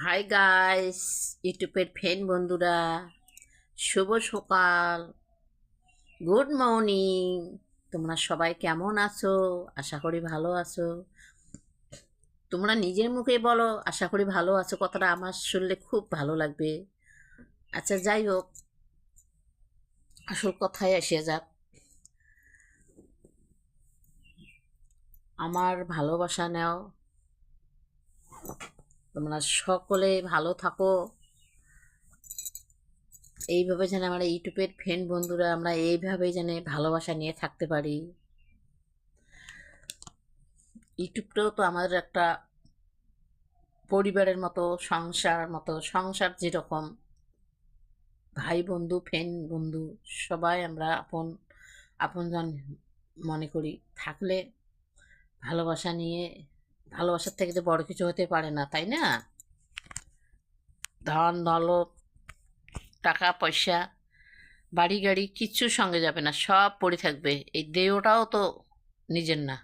Hi guys, ইউটিউবের friend বন্ধুরা, শুভ সকাল, গুড মর্নিং। তোমরা সবাই কেমন আছো? আশা করি ভালো আছো। তোমরা নিজের মুখে বলো আশা করি ভালো আছো, কথাটা আমার শুনলে খুব ভালো লাগবে। আচ্ছা, যাই হোক, আসল কথায় এসে যাক। আমার ভালোবাসা নাও, তোমরা সকলে ভালো থাকো। এইভাবে যেন আমরা ইউটিউবের ফ্রেন্ড বন্ধুরা আমরা এইভাবেই যেন ভালোবাসা নিয়ে থাকতে পারি। ইউটিউবটাও তো আমাদের একটা পরিবারের মতো, সংসার যেরকম ভাই বন্ধু ফ্রেন্ড বন্ধু সবাই আমরা আপনজন মনে করি। থাকলে ভালোবাসা নিয়ে, ভালোবাসার থেকে তো বড় কিছু হতে পারে না, তাই না? ধন দৌলত, টাকা পয়সা, বাড়ি গাড়ি কিচ্ছু সঙ্গে যাবে না, সব পড়ে থাকবে, এই দেহটাও তো নিজের না।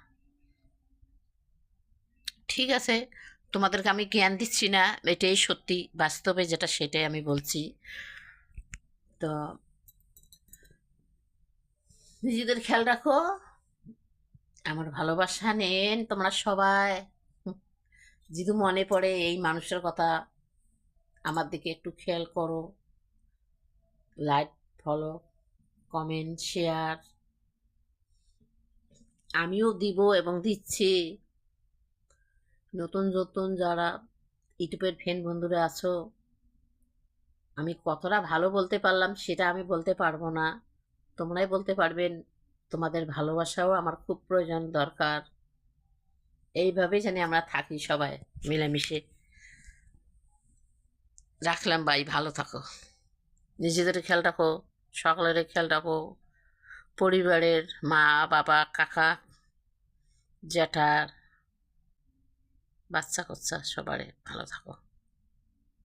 ঠিক আছে, তোমাদেরকে আমি জ্ঞান দিচ্ছি না, এটাই সত্যি, বাস্তবে যেটা সেটাই আমি বলছি। তো নিজেদের খেয়াল রাখো, আমার ভালোবাসা নেন তোমরা সবাই। হুম, যদি মনে পড়ে এই মানুষের কথা, আমার দিকে একটু খেয়াল করো। লাইক, ফলো, কমেন্ট, শেয়ার আমিও দিব এবং দিচ্ছি। নতুন নতুন যারা ইউটিউবের ফ্রেন্ড বন্ধুরা আছো, আমি কতটা ভালো বলতে পারলাম সেটা আমি বলতে পারবো না, তোমরাই বলতে পারবেন। তোমাদের ভালোবাসাও আমার খুব প্রয়োজন, দরকার। এইভাবেই জানি আমরা থাকি সবাই মিলেমিশে। রাখলাম ভাই, ভালো থাকো, নিজেদের খেয়াল রাখো, সকলের খেয়াল রাখো, পরিবারের মা বাবা কাকা জ্যাঠার বাচ্চা কাচ্চা সবারই ভালো থাকো।